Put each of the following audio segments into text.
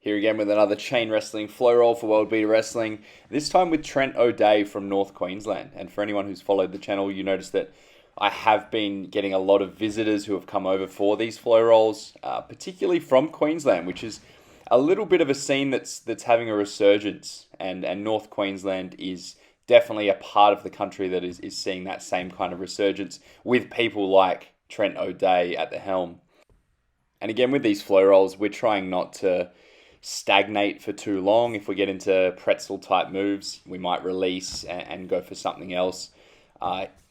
Here again with another chain wrestling flow roll for World Beater Wrestling. This time with Trent O'Day from North Queensland. And for anyone who's followed the channel, you notice that I have been getting a lot of visitors who have come over for these flow rolls, particularly from Queensland, which is a little bit of a scene that's having a resurgence. And North Queensland is definitely a part of the country that is seeing that same kind of resurgence with people like Trent O'Day at the helm. And again, with these flow rolls, we're trying not to stagnate for too long. If we get into pretzel type moves, we might release and go for something else.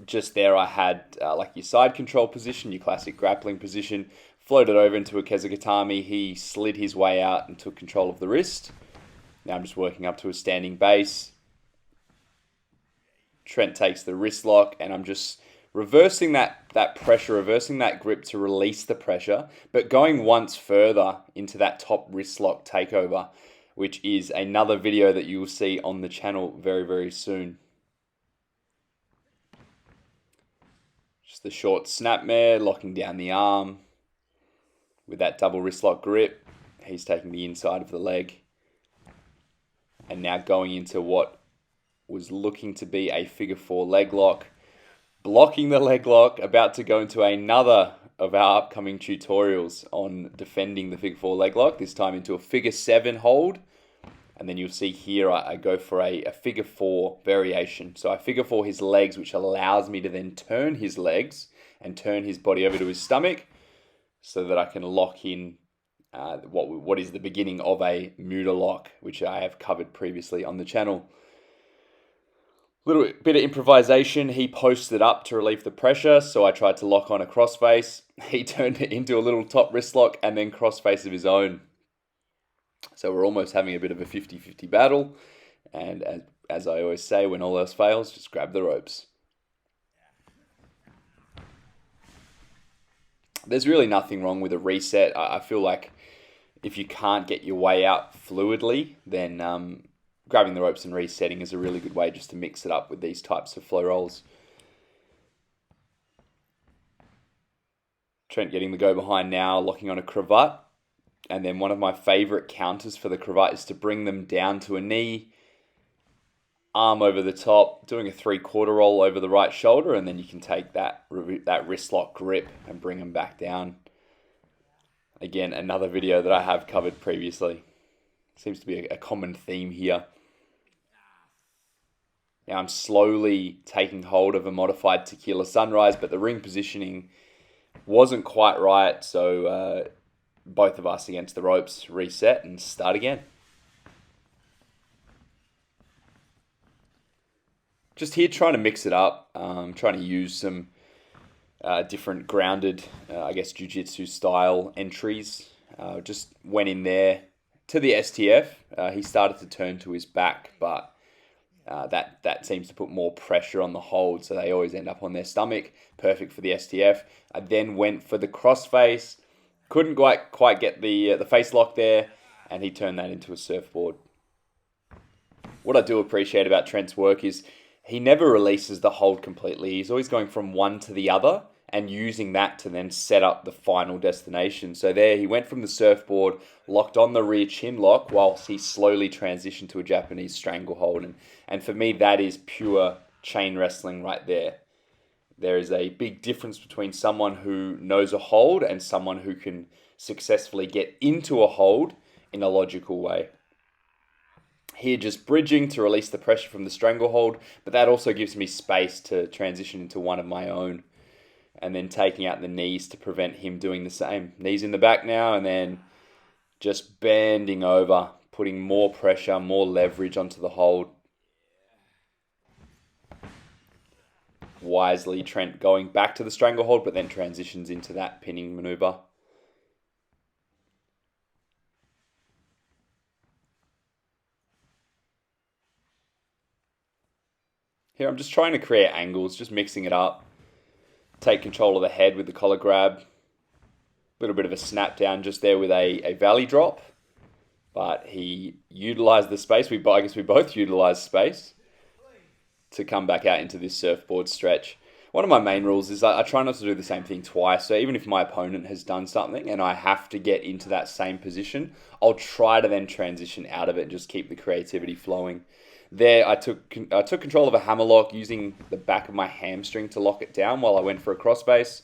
Just there I had like your side control position, your classic grappling position, floated over into a Kezagatami. He slid his way out and took control of the wrist. Now I'm just working up to a standing base. Trent takes the wrist lock and I'm just reversing that pressure, reversing that grip to release the pressure, but going once further into that top wrist lock takeover, which is another video that you will see on the channel very, very soon. Just the short snapmare, locking down the arm with that double wrist lock grip. He's taking the inside of the leg. And now going into what was looking to be a figure four leg lock. Blocking the leg lock, about to go into another of our upcoming tutorials on defending the figure four leg lock, this time into a figure seven hold. And then you'll see here I go for a figure four variation. So I figure four his legs, which allows me to then turn his legs and turn his body over to his stomach so that I can lock in what is the beginning of a Muda lock, which I have covered previously on the channel. Little bit of improvisation. He posted up to relieve the pressure, so I tried to lock on a crossface. He turned it into a little top wrist lock and then crossface of his own. So we're almost having a bit of a 50-50 battle. And as I always say, when all else fails, just grab the ropes. There's really nothing wrong with a reset. I feel like if you can't get your way out fluidly, then grabbing the ropes and resetting is a really good way just to mix it up with these types of flow rolls. Trent getting the go behind now, locking on a cravat. And then one of my favorite counters for the cravat is to bring them down to a knee, arm over the top, doing a 3/4 roll over the right shoulder, and then you can take that wrist lock grip and bring them back down. Again, another video that I have covered previously. Seems to be a common theme here. Now I'm slowly taking hold of a modified tequila sunrise, but the ring positioning wasn't quite right, so both of us against the ropes, reset and start again. Just here trying to mix it up, trying to use some different grounded, I guess, jiu-jitsu style entries. Just went in there to the STF. He started to turn to his back, but that seems to put more pressure on the hold, so they always end up on their stomach. Perfect for the STF. I then went for the crossface. Couldn't quite get the face lock there, and he turned that into a surfboard. What I do appreciate about Trent's work is he never releases the hold completely. He's always going from one to the other and using that to then set up the final destination. So there he went from the surfboard, locked on the rear chin lock whilst he slowly transitioned to a Japanese stranglehold. And for me, that is pure chain wrestling right there. There is a big difference between someone who knows a hold and someone who can successfully get into a hold in a logical way. Here just bridging to release the pressure from the stranglehold, but that also gives me space to transition into one of my own. And then taking out the knees to prevent him doing the same. Knees in the back now, and then just bending over, putting more pressure, more leverage onto the hold. Wisely, Trent going back to the stranglehold, but then transitions into that pinning maneuver. Here I'm just trying to create angles, just mixing it up. Take control of the head with the collar grab. A little bit of a snap down just there with a valley drop. But he utilised the space. I guess we both utilised space to come back out into this surfboard stretch. one of my main rules is I try not to do the same thing twice. So even if my opponent has done something and I have to get into that same position, I'll try to then transition out of it and just keep the creativity flowing. There, I took control of a hammerlock using the back of my hamstring to lock it down while I went for a crossbase.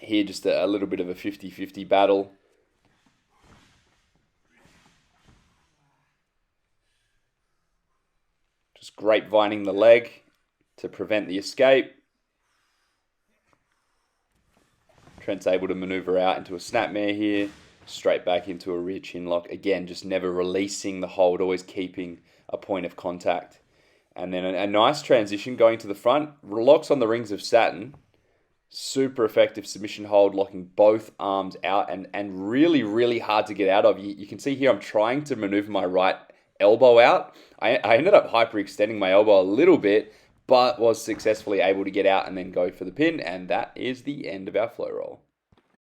Here, just a little bit of a 50-50 battle. Just grapevining the leg to prevent the escape. Trent's able to maneuver out into a snapmare here. Straight back into a rear chin lock. Again, just never releasing the hold, always keeping a point of contact. And then a nice transition going to the front. Locks on the rings of Saturn. Super effective submission hold, locking both arms out and really, really hard to get out of. You can see here I'm trying to maneuver my right elbow out. I ended up hyperextending my elbow a little bit, but was successfully able to get out and then go for the pin. And that is the end of our flow roll.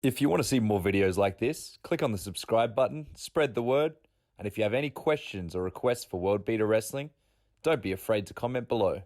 If you want to see more videos like this, click on the subscribe button, spread the word, and if you have any questions or requests for World Beater Wrestling, don't be afraid to comment below.